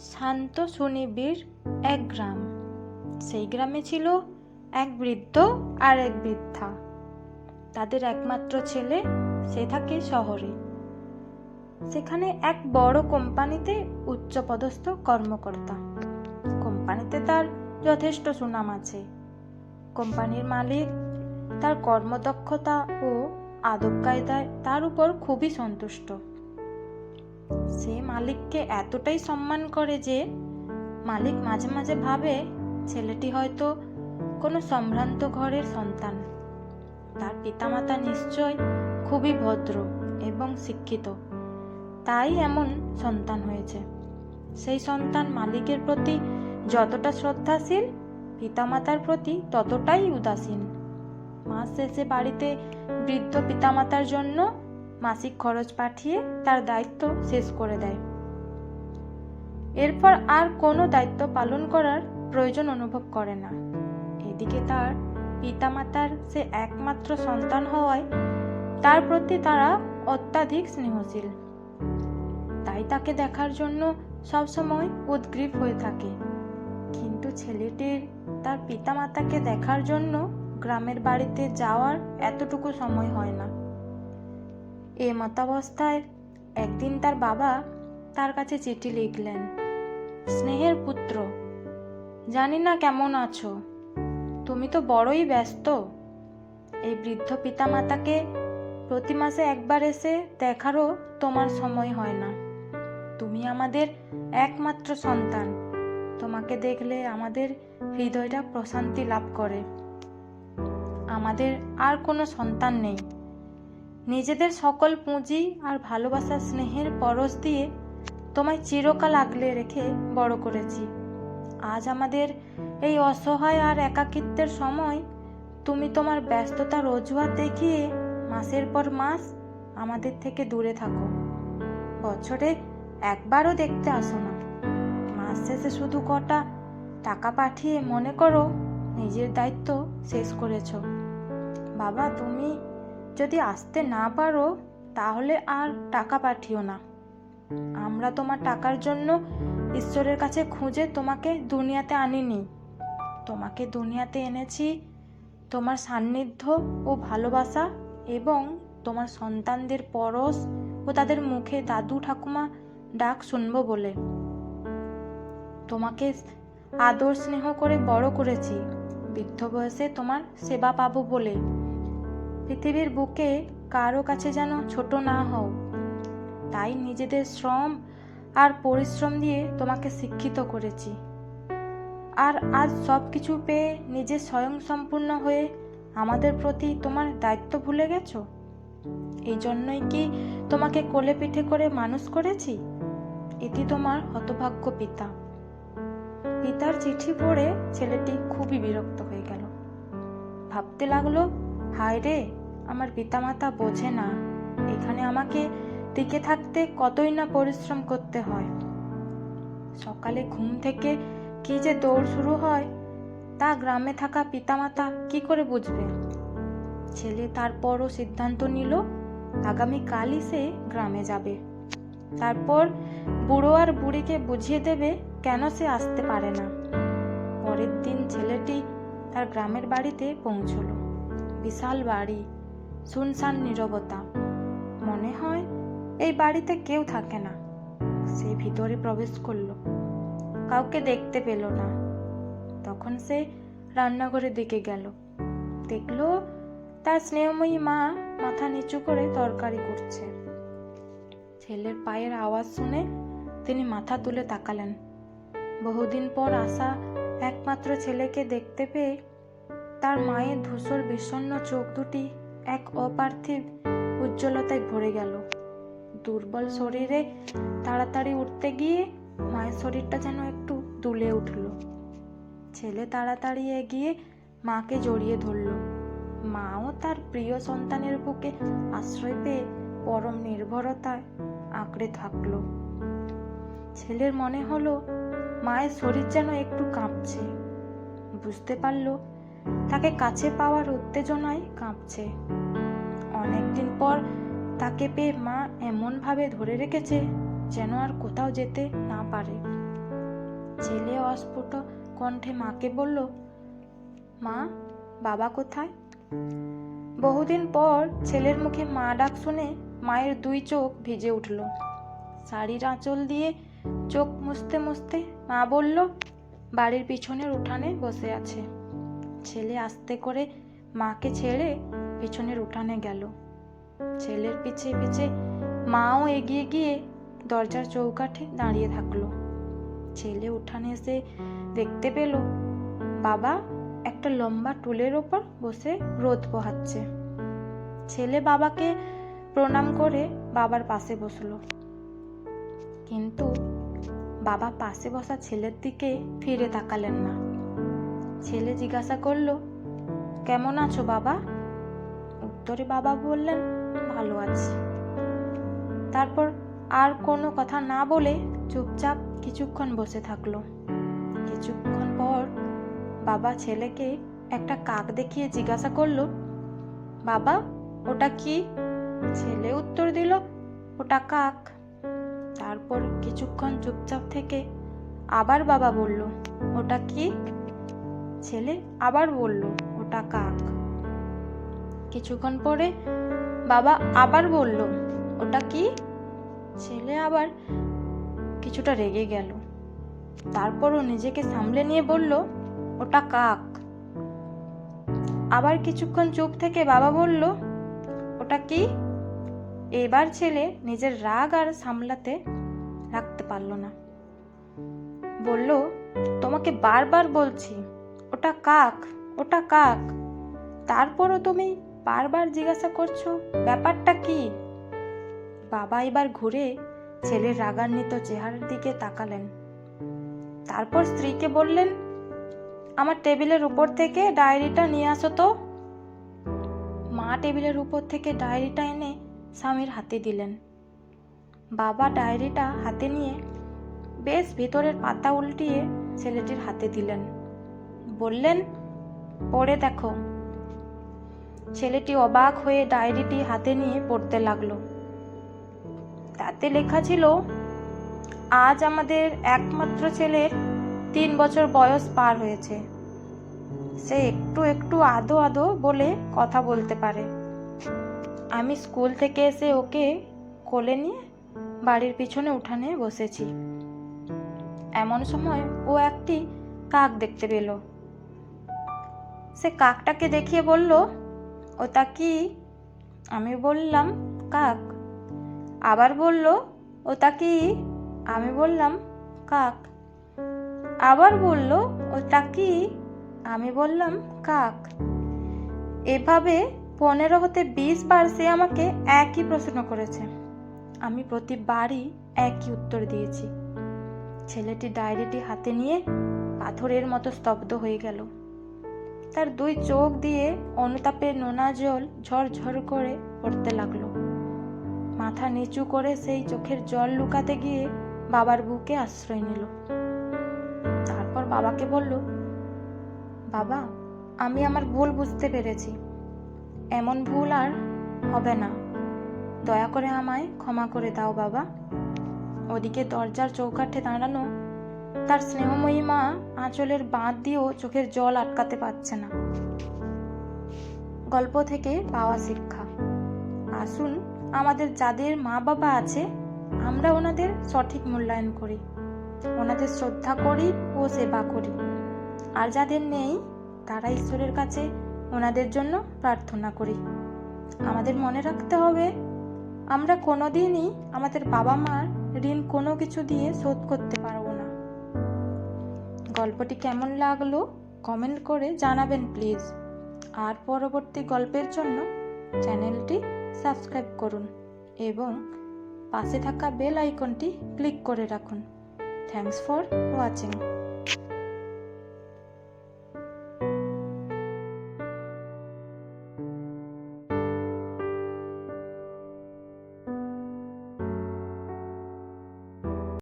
শান্ত সুনিবিড় এক গ্রাম। সেই গ্রামে ছিল এক বৃদ্ধ আর এক বৃদ্ধা। তাদের একমাত্র ছেলে, সে থাকে শহরে। সেখানে এক বড় কোম্পানিতে উচ্চপদস্থ কর্মকর্তা। কোম্পানিতে তার যথেষ্ট সুনাম আছে। কোম্পানির মালিক তার কর্মদক্ষতা ও আদব কায়দায় তার উপর খুবই সন্তুষ্ট। সে মালিককে এতটাই সম্মান করে যে মালিক মাঝে মাঝে ভাবে ছেলেটি হয়তো কোনো সম্ভ্রান্ত ঘরের সন্তান। তার পিতামাতা নিশ্চয় খুবই ভদ্র এবং শিক্ষিত, তাই এমন সন্তান হয়েছে। সেই সন্তান মালিকের প্রতি যতটা শ্রদ্ধাশীল, পিতামাতার প্রতি ততটাই উদাসীন। মাস শেষে বাড়িতে বৃদ্ধ পিতামাতার জন্য মাসিক খরচ পাঠিয়ে তার দায়িত্ব শেষ করে দেয়। এরপর আর কোনো দায়িত্ব পালন করার প্রয়োজন অনুভব করে না। এদিকে তার পিতামাতার সে একমাত্র সন্তান হওয়ায় তার প্রতি তারা অত্যাধিক স্নেহশীল। তাই তাকে দেখার জন্য সবসময় উদগ্রীব হয়ে থাকে। কিন্তু ছেলেটির তার পিতামাতাকে দেখার জন্য গ্রামের বাড়িতে যাওয়ার এতটুকু সময় হয় না। এ মতাবস্থায় একদিন তার বাবা তার কাছে চিঠি লিখলেন। স্নেহের পুত্র, জানি না কেমন আছো, তুমি তো বড়ই ব্যস্ত। এই বৃদ্ধ পিতামাতাকে প্রতি মাসে একবার এসে দেখারও তোমার সময় হয় না। তুমি আমাদের একমাত্র সন্তান। তোমাকে দেখলে আমাদের হৃদয়টা প্রশান্তি লাভ করে। আমাদের আর কোনো সন্তান নেই। নিজেদের সকল পুঁজি আর ভালোবাসার স্নেহের পরশ দিয়ে তোমায় চিরকাল আগলে রেখে বড় করেছি। আজ আমাদের এই অসহায় আর একাকিত্বের সময় তুমি তোমার ব্যস্ততার অজুহাত দেখিয়ে মাসের পর মাস আমাদের থেকে দূরে থাকো। বছরে একবারও দেখতে আসো না। মাস শেষে শুধু কটা টাকা পাঠিয়ে মনে করো নিজের দায়িত্ব শেষ করেছো। বাবা, তুমি যদি আসতে না পারো তাহলে আর টাকা পাঠিও না। আমরা তোমার টাকার জন্য ঈশ্বরের কাছে খুঁজে তোমাকে দুনিয়াতে আনিনি। তোমাকে দুনিয়াতে এনেছি তোমার সান্নিধ্য ও ভালোবাসা এবং তোমার সন্তানদের পরশ ও তাদের মুখে দাদু ঠাকুমা ডাক শুনবো বলে। তোমাকে আদর স্নেহ করে বড় করেছি বৃদ্ধ বয়সে তোমার সেবা পাবো বলে। পৃথিবীর বুকে কারো কাছে যেন ছোট না হও, তাই নিজেদের শ্রম আর পরিশ্রম দিয়ে তোমাকে শিক্ষিত করেছি। আর আজ সব কিছু পেয়ে নিজে স্বয়ংসম্পূর্ণ হয়ে আমাদের প্রতি তোমার দায়িত্ব ভুলে গেছো? এই জন্যই কি তোমাকে কোলে পিঠে করে মানুষ করেছি? এটি তোমার হতভাগ্য পিতা। পিতার চিঠি পড়ে ছেলেটি খুবই বিরক্ত হয়ে গেল। ভাবতে লাগলো, হায় রে, আমার পিতামাতা বোঝে না এখানে আমাকে টিকে থাকতে কতই না পরিশ্রম করতে হয়। সকালে ঘুম থেকে কি যে দৌড় শুরু হয় তা গ্রামে থাকা পিতামাতা কি করে বুঝবে? ছেলে তারপরও সিদ্ধান্ত নিল আগামী কালই সে গ্রামে যাবে। তারপর বুড়ো আর বুড়িকে বুঝিয়ে দেবে কেন সে আসতে পারে না। পরের দিন ছেলেটি তার গ্রামের বাড়িতে পৌঁছল। বিশাল বাড়ি, শুনশান নীরবতা। মনে হয় এই বাড়িতে কেউ থাকে না। সে ভিতরে প্রবেশ করলো, কাউকে দেখতে পেল না। তখন সে রান্নাঘরের দিকে গেল। দেখলো তার স্নেহময়ী মা মাথা নিচু করে তরকারি করছে। ছেলের পায়ের আওয়াজ শুনে তিনি মাথা তুলে তাকালেন। বহুদিন পর আসা একমাত্র ছেলেকে দেখতে পেয়ে তার মায়ের ধূসর বিষণ্ণ চোখ দুটি এক অপার্থিব উজ্জ্বলতায় ভরে গেল। দুর্বল শরীরে তাড়াতাড়ি উঠতে গিয়ে মায়ের শরীরটা যেন একটু দুলে উঠল। ছেলে তাড়াতাড়ি এগিয়ে মাকে জড়িয়ে ধরল। মাও তার প্রিয় সন্তানের বুকে আশ্রয় পেয়ে পরম নির্ভরতায় আঁকড়ে থাকলো। ছেলের মনে হলো মায়ের শরীর যেন একটু কাঁপছে। বুঝতে পারল তাকে কাছে পাওয়ার উত্তেজনায় কাঁপছে। অনেকদিন পর তাকে পেয়ে মা এমন ভাবে ধরে রেখেছে যেন আর কোথাও যেতে না পারে। ছেলে অস্ফুট কণ্ঠে মাকে বলল, মা, বাবা কোথায়? বহুদিন পর ছেলের মুখে মা ডাক শুনে মায়ের দুই চোখ ভিজে উঠল। শাড়ির আঁচল দিয়ে চোখ মুছতে মুছতে মা বলল, বাড়ির পিছনের উঠানে বসে আছে। ছেলে আস্তে করে মাকে ছেড়ে পিছনের উঠানে গেল। ছেলের পিছে পিছে মাও এগিয়ে গিয়ে দরজার চৌকাঠে দাঁড়িয়ে থাকলো। ছেলে উঠানে এসে দেখতে পেল বাবা একটা লম্বা টুলের ওপর বসে রোদ পোহাচ্ছে। ছেলে বাবাকে প্রণাম করে বাবার পাশে বসলো, কিন্তু বাবা পাশে বসা ছেলের দিকে ফিরে তাকালেন না। ছেলে জিজ্ঞাসা করলো, কেমন আছো বাবা? উত্তরে বাবা বললেন, ভালো আছি। তারপর আর কোনো কথা না বলে চুপচাপ কিছুক্ষণ বসে থাকলো। কিছুক্ষণ পর বাবা ছেলেকে একটা কাক দেখিয়ে জিজ্ঞাসা করলো, বাবা, ওটা কি? ছেলে উত্তর দিল, ওটা কাক। তারপর কিছুক্ষণ চুপচাপ থেকে আবার বাবা বলল, ওটা কি? ছেলে আবার বলল, ওটা কাক। কিছুক্ষণ পরে বাবা আবার বলল, ওটা কি? ছেলে আবার কিছুটা রেগে গেল। তারপরও নিজেকে সামলে নিয়ে বলল, ওটা কাক। আবার কিছুক্ষণ চুপ থেকে বাবা বলল, ওটা কি? এবার ছেলে নিজের রাগ আর সামলাতে রাখতে পারল না। বলল, তোমাকে বারবার বলছি ওটা কাক, ওটা কাক, তারপরও তুমি বারবার জিজ্ঞাসা করছো ব্যাপারটা কি? বাবা এবার ঘুরে ছেলের রাগান্বিত চেহারার দিকে তাকালেন। তারপর স্ত্রীকে বললেন, আমার টেবিলের উপর থেকে ডায়েরিটা নিয়ে আসো তো। মা টেবিলের উপর থেকে ডায়েরিটা এনে স্বামীর হাতে দিলেন। বাবা ডায়েরিটা হাতে নিয়ে বেশ ভিতরের পাতা উল্টিয়ে ছেলেটির হাতে দিলেন। বললেন, পড়ে দেখো। ছেলেটি অবাক হয়ে ডায়েরিটি হাতে নিয়ে পড়তে লাগলো। তাতে লেখা ছিল, আজ আমাদের একমাত্র ছেলের 3 বছর বয়স পার হয়েছে। সে একটু একটু আদো আদো বলে কথা বলতে পারে। আমি স্কুল থেকে এসে ওকে কোলে নিয়ে বাড়ির পিছনে উঠানে বসেছি। এমন সময় ও একটি কাক দেখতে পেল। সে কাকটাকে দেখিয়ে বলল, ওটা কি? আমি বললাম, কাক। আবার বলল, ওটা কি? আমি বললাম, কাক। আবার বলল, ওটা কি? আমি বললাম, কাক। এভাবে 15 হতে 20 বার সে আমাকে একই প্রশ্ন করেছে। আমি প্রতিবারই একই উত্তর দিয়েছি। ছেলেটি ডায়েরিটি হাতে নিয়ে পাথরের মতো স্তব্ধ হয়ে গেল। তার 2 চোখ দিয়ে অনুতাপের নোনা জল ঝরঝর করে পড়তে লাগলো। মাথা নিচু করে সেই চোখের জল লুকাতে গিয়ে বাবার বুকে আশ্রয় নিল। তারপর বাবাকে বলল, বাবা, আমি আমার ভুল বুঝতে পেরেছি। এমন ভুল আর হবে না। দয়া করে আমায় ক্ষমা করে দাও বাবা। ওদিকে দরজার চৌকাঠে দাঁড়ানো তার স্নেহময়ী মা আঁচলের বাঁধ দিয়েও চোখের জল আটকাতে পারছে না। গল্প থেকে পাওয়া শিক্ষা। আসুন, আমাদের যাদের মা বাবা আছে আমরা ওনাদের সঠিক মূল্যায়ন করি, ওনাদের শ্রদ্ধা করি ও সেবা করি। আর যাদের নেই তারা ঈশ্বরের কাছে ওনাদের জন্য প্রার্থনা করি। আমাদের মনে রাখতে হবে, আমরা কোনোদিনই আমাদের বাবা মার ঋণ কোনো কিছু দিয়ে শোধ করতে পারবো না। গল্পটি কেমন লাগলো কমেন্ট করে জানাবেন প্লিজ। আর পরবর্তী গল্পের জন্য চ্যানেলটি সাবস্ক্রাইব করুন এবং পাশে থাকা বেল আইকনটি ক্লিক করে রাখুন। Thanks for watching.